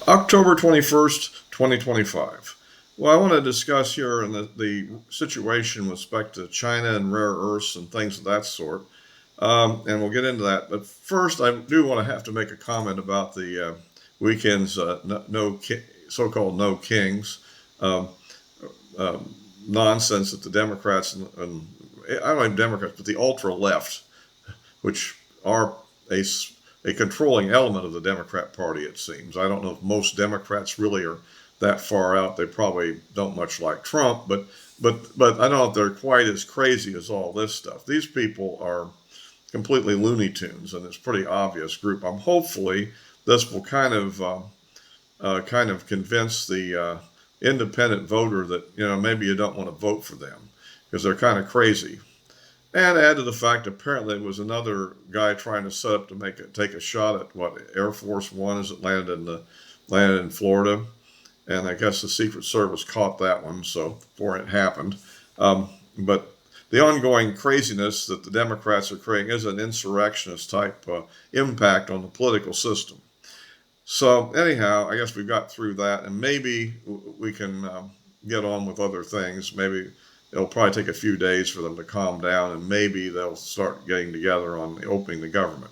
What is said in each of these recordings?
October 21st, 2025. Well, I want to discuss here the situation with respect to China and rare earths and things of that sort. And we'll get into that. But first, I do want to have to make a comment about the weekend's so-called no kings um, nonsense that the Democrats and I don't know Democrats, but the ultra left, which are a, a controlling element of the Democrat Party, it seems. I don't know if most Democrats really are that far out. They probably don't much like Trump, but I don't know if they're quite as crazy as all this stuff. These people are completely Looney Tunes, and it's a pretty obvious group. I'm hopefully this will kind of convince the independent voter that maybe you don't want to vote for them because they're kind of crazy. And add to the fact, apparently, it was another guy trying to set up to take a shot at what Air Force One as it landed in Florida, and I guess the Secret Service caught that one, so before it happened. But the ongoing craziness that the Democrats are creating is an insurrectionist type impact on the political system. So anyhow, I guess we've got through that, and maybe we can get on with other things. Maybe it'll probably take a few days for them to calm down, and maybe they'll start getting together on opening the government.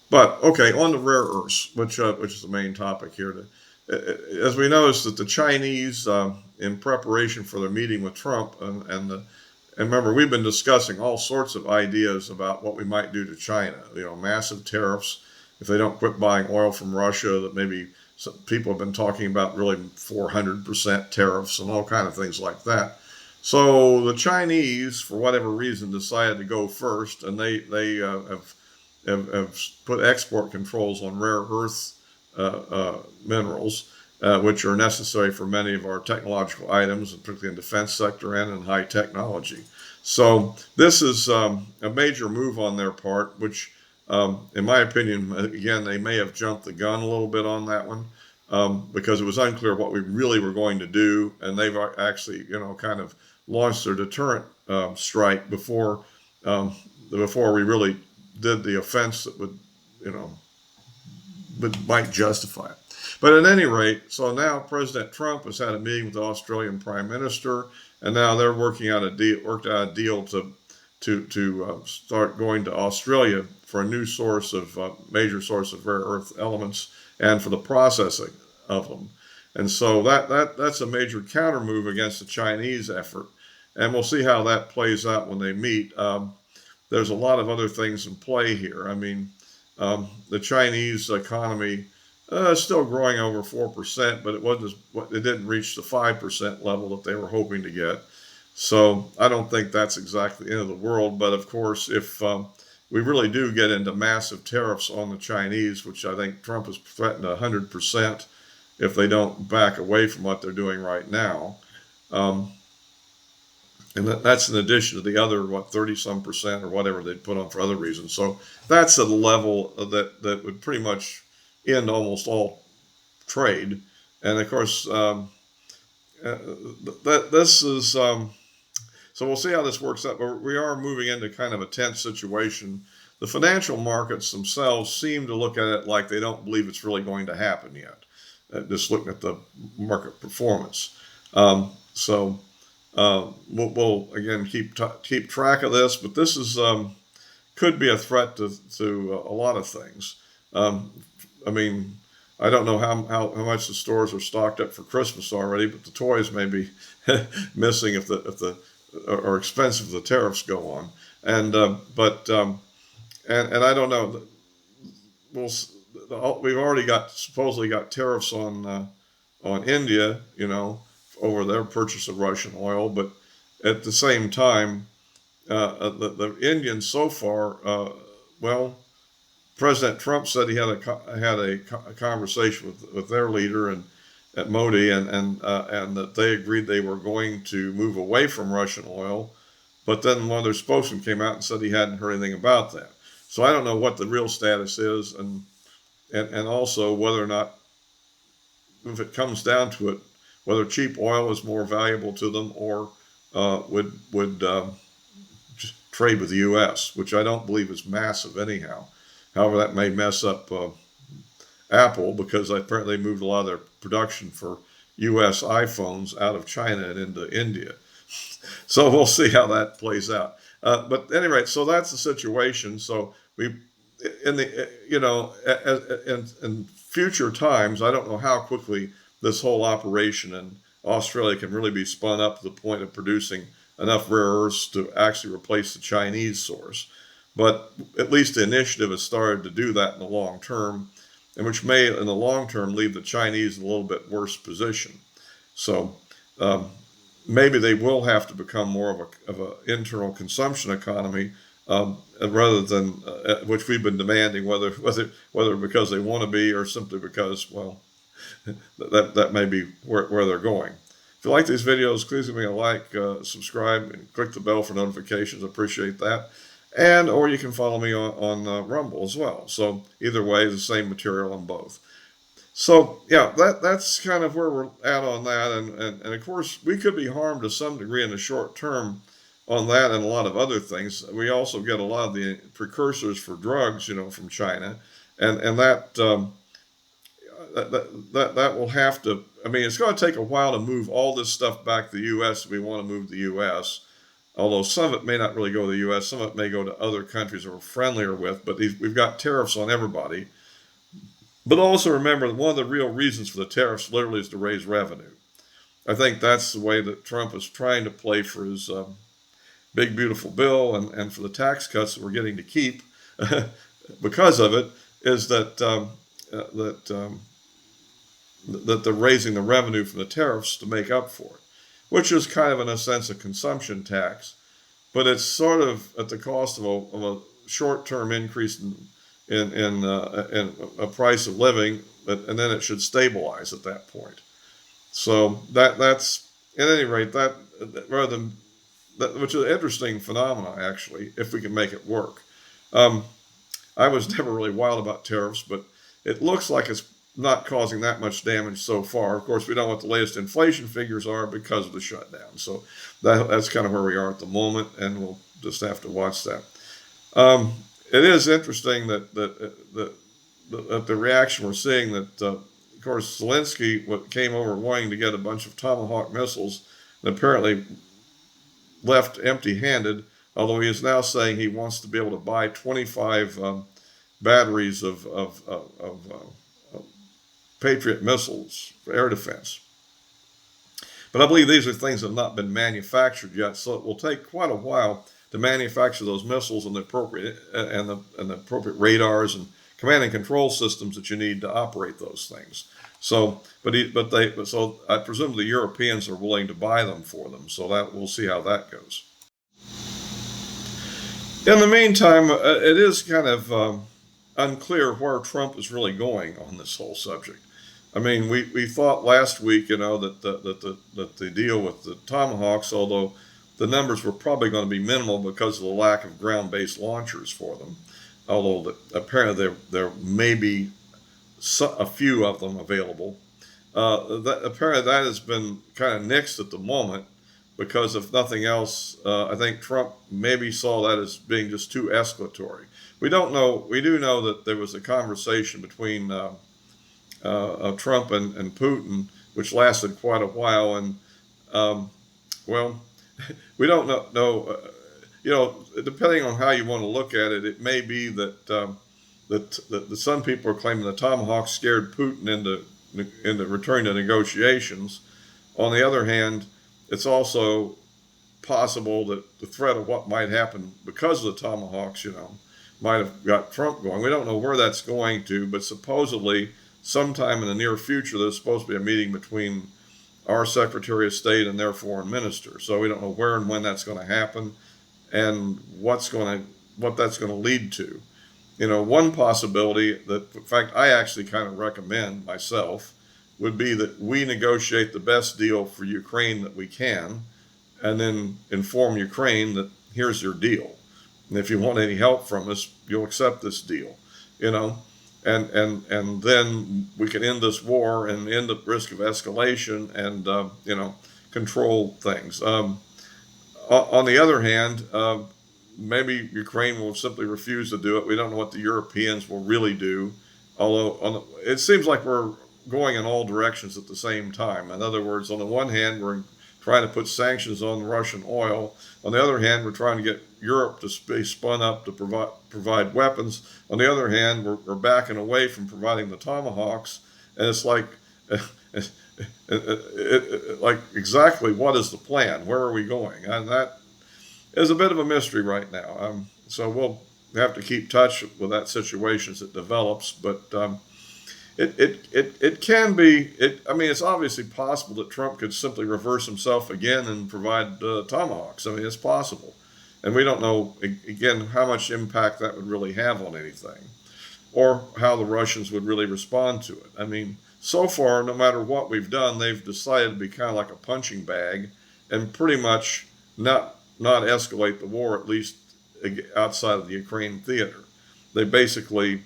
But okay, on the rare earths, which is the main topic here. As we noticed that the Chinese, in preparation for their meeting with Trump, and remember we've been discussing all sorts of ideas about what we might do to China. Massive tariffs if they don't quit buying oil from Russia. That maybe some people have been talking about really 400% tariffs and all kind of things like that. So the Chinese, for whatever reason, decided to go first, and they have put export controls on rare earth minerals, which are necessary for many of our technological items, particularly in the defense sector and in high technology. So this is a major move on their part, which, in my opinion, again, they may have jumped the gun a little bit on that one. Because it was unclear what we really were going to do, and they've actually, kind of launched their deterrent strike before we really did the offense that you know, might justify it. But at any rate, so now President Trump has had a meeting with the Australian Prime Minister, and now they're worked out a deal to start going to Australia for a new major source of rare earth elements and for the processing of them. And so that's a major counter move against the Chinese effort, and we'll see how that plays out when they meet. There's a lot of other things in play here. I mean, the Chinese economy is still growing over 4%, but it didn't reach the 5% level that they were hoping to get. So I don't think that's exactly the end of the world. But of course, if we really do get into massive tariffs on the Chinese, which I think Trump has threatened 100% if they don't back away from what they're doing right now. Um, and that's in addition to the other 30 some percent or whatever they'd put on for other reasons. So that's a level that would pretty much end almost all trade. And of course, this is so we'll see how this works out. But we are moving into kind of a tense situation. The financial markets themselves seem to look at it like they don't believe it's really going to happen yet. Just looking at the market performance. So we'll again keep track of this, but this is could be a threat to a lot of things. Um, I mean, I don't know how much the stores are stocked up for Christmas already, but the toys may be missing if the or expensive if the tariffs go on. And and I don't know. We'll we've already supposedly got tariffs on India, over their purchase of Russian oil, but at the same time, the Indians so far, well, President Trump said he had a conversation with their leader and at Modi, and that they agreed they were going to move away from Russian oil, but then one of their spokesmen came out and said he hadn't heard anything about that. So I don't know what the real status is, and also whether or not, if it comes down to it, whether cheap oil is more valuable to them or would trade with the U.S., which I don't believe is massive anyhow. However, that may mess up Apple, because apparently they moved a lot of their production for U.S. iPhones out of China and into India. So we'll see how that plays out. But at any rate, so that's the situation. So we, in the, in future times, I don't know how quickly this whole operation in Australia can really be spun up to the point of producing enough rare earths to actually replace the Chinese source. But at least the initiative has started to do that in the long term, and which may, in the long term, leave the Chinese in a little bit worse position. So um, maybe they will have to become more of an internal consumption economy, rather than which we've been demanding, whether because they want to be or simply because, well, that may be where they're going. If you like these videos, please give me a like, subscribe, and click the bell for notifications. I appreciate that. And or you can follow me on Rumble as well. So either way, the same material on both. So yeah, that's kind of where we're at on that, and of course we could be harmed to some degree in the short term on that and a lot of other things. We also get a lot of the precursors for drugs, from China, and that will have to. I mean, it's going to take a while to move all this stuff back to the U.S. if we want to move the U.S. Although some of it may not really go to the U.S., some of it may go to other countries that we're friendlier with. But we've got tariffs on everybody. But also remember that one of the real reasons for the tariffs literally is to raise revenue. I think that's the way that Trump is trying to play for his big, beautiful bill and for the tax cuts that we're getting to keep because of it, is that that they're raising the revenue from the tariffs to make up for it, which is kind of, in a sense, a consumption tax. But it's sort of at the cost of a short-term increase in a price of living, and then it should stabilize at that point. So that's at any rate that rather than that, which is an interesting phenomenon actually, if we can make it work. I was never really wild about tariffs, but it looks like it's not causing that much damage so far. Of course, we don't know what the latest inflation figures are because of the shutdown. So that's kind of where we are at the moment, and we'll just have to watch that. It is interesting that the reaction we're seeing that, of course, Zelensky came over wanting to get a bunch of Tomahawk missiles and apparently left empty-handed, although he is now saying he wants to be able to buy 25 batteries of Patriot missiles for air defense. But I believe these are things that have not been manufactured yet, so it will take quite a while to manufacture those missiles and the appropriate radars and command and control systems that you need to operate those things. So, so I presume the Europeans are willing to buy them for them. So that we'll see how that goes. In the meantime, it is kind of unclear where Trump is really going on this whole subject. I mean, we thought last week, that the deal with the Tomahawks, although the numbers were probably going to be minimal because of the lack of ground-based launchers for them, although apparently there may be a few of them available. Apparently that has been kind of nixed at the moment because, if nothing else, I think Trump maybe saw that as being just too escalatory. We don't know. We do know that there was a conversation between Trump and Putin, which lasted quite a while, and well, we don't know. Depending on how you want to look at it, it may be that that some people are claiming the Tomahawk scared Putin into returning to negotiations. On the other hand, it's also possible that the threat of what might happen because of the Tomahawks, might have got Trump going. We don't know where that's going to, but supposedly sometime in the near future, there's supposed to be a meeting between our Secretary of State and their foreign minister. So we don't know where and when that's going to happen and what that's going to lead to. One possibility that, in fact, I actually kind of recommend myself would be that we negotiate the best deal for Ukraine that we can and then inform Ukraine that here's your deal. And if you want any help from us, you'll accept this deal, and then we can end this war and end the risk of escalation and, control things. On the other hand, maybe Ukraine will simply refuse to do it. We don't know what the Europeans will really do, although it seems like we're going in all directions at the same time. In other words, on the one hand, we're trying to put sanctions on Russian oil. On the other hand, we're trying to get Europe to be spun up to provide weapons. On the other hand, we're backing away from providing the Tomahawks, and it's like, like exactly what is the plan? Where are we going? And that is a bit of a mystery right now. So we'll have to keep touch with that situation as it develops. But it can be. I mean, it's obviously possible that Trump could simply reverse himself again and provide Tomahawks. I mean, it's possible, and we don't know again how much impact that would really have on anything, or how the Russians would really respond to it. I mean, so far, no matter what we've done, they've decided to be kind of like a punching bag and pretty much not escalate the war, at least outside of the Ukraine theater. They basically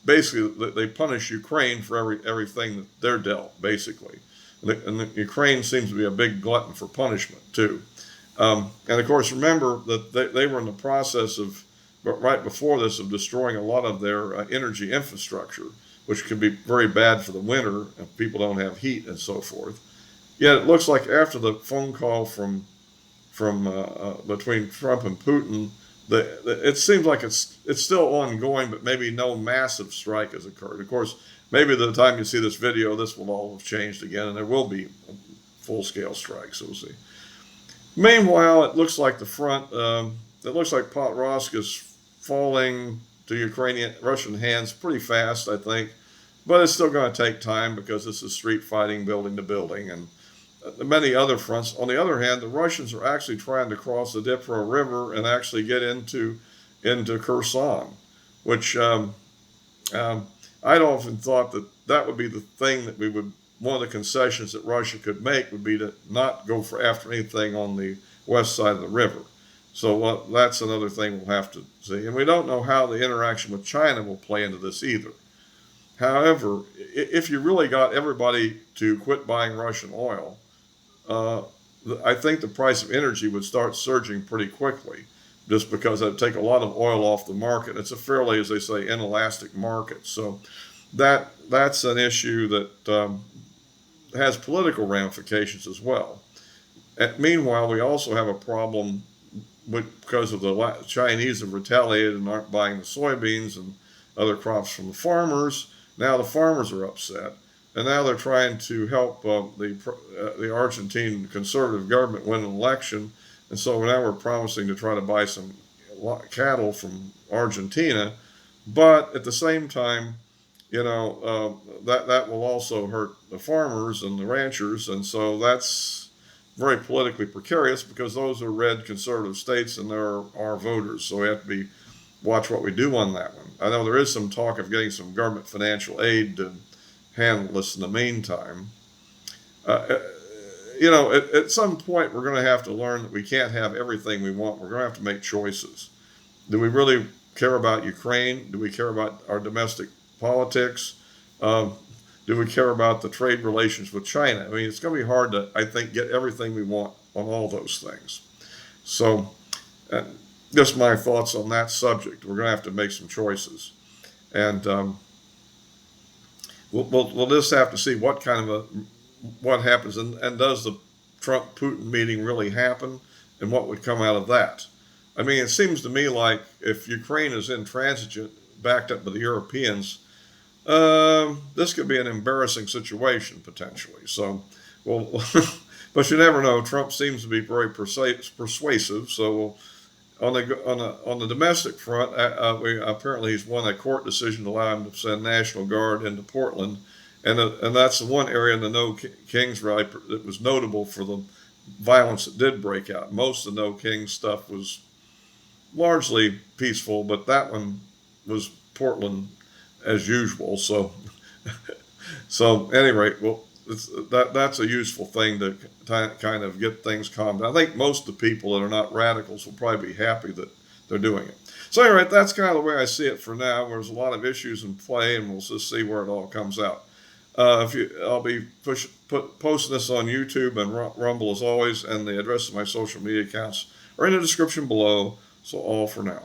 they punish Ukraine for everything that they're dealt, basically. And the Ukraine seems to be a big glutton for punishment, too. And of course, remember that they were in the process of, right before this, of destroying a lot of their energy infrastructure, which can be very bad for the winter if people don't have heat and so forth. Yet it looks like after the phone call from between Trump and Putin, it seems like it's still ongoing, but maybe no massive strike has occurred. Of course, maybe by the time you see this video, this will all have changed again, and there will be full-scale strikes. So we'll see. Meanwhile, it looks like the front. It looks like Potrovsk is falling to Russian hands pretty fast, I think, but it's still going to take time because this is street fighting, building to building, and many other fronts. On the other hand, the Russians are actually trying to cross the Gettr River and actually get into Kherson, which I'd often thought that would be the thing that one of the concessions that Russia could make would be to not go after anything on the west side of the river. So that's another thing we'll have to see. And we don't know how the interaction with China will play into this either. However, if you really got everybody to quit buying Russian oil, I think the price of energy would start surging pretty quickly, just because it would take a lot of oil off the market. It's a fairly, as they say, inelastic market. So that's an issue that has political ramifications as well. Meanwhile, we also have a problem because of the Chinese have retaliated and aren't buying the soybeans and other crops from the farmers. Now the farmers are upset. And now they're trying to help the Argentine conservative government win an election. And so now we're promising to try to buy some cattle from Argentina. But at the same time, that will also hurt the farmers and the ranchers. And so that's very politically precarious because those are red conservative states and they're our voters. So we have to watch what we do on that one. I know there is some talk of getting some government financial aid to handle this in the meantime. At some point we're going to have to learn that we can't have everything we want. We're going to have to make choices. Do we really care about Ukraine? Do we care about our domestic politics? Do we care about the trade relations with China? I mean, it's going to be hard to, I think, get everything we want on all those things. So just my thoughts on that subject. We're going to have to make some choices. And we'll just have to see what happens, and does the Trump-Putin meeting really happen, and what would come out of that? I mean, it seems to me like if Ukraine is intransigent, backed up by the Europeans, this could be an embarrassing situation potentially. So, well, but you never know. Trump seems to be very persuasive. So, on the domestic front, apparently he's won a court decision to allow him to send National Guard into Portland, and that's the one area in the No Kings rally that was notable for the violence that did break out. Most of the No Kings stuff was largely peaceful, but that one was Portland as usual. So, so at any rate, well, that's a useful thing to kind of get things calmed down. I think most of the people that are not radicals will probably be happy that they're doing it. So anyway, that's kind of the way I see it for now. There's a lot of issues in play, and we'll just see where it all comes out. I'll be posting this on YouTube and Rumble as always, and the address of my social media accounts are in the description below. So all for now.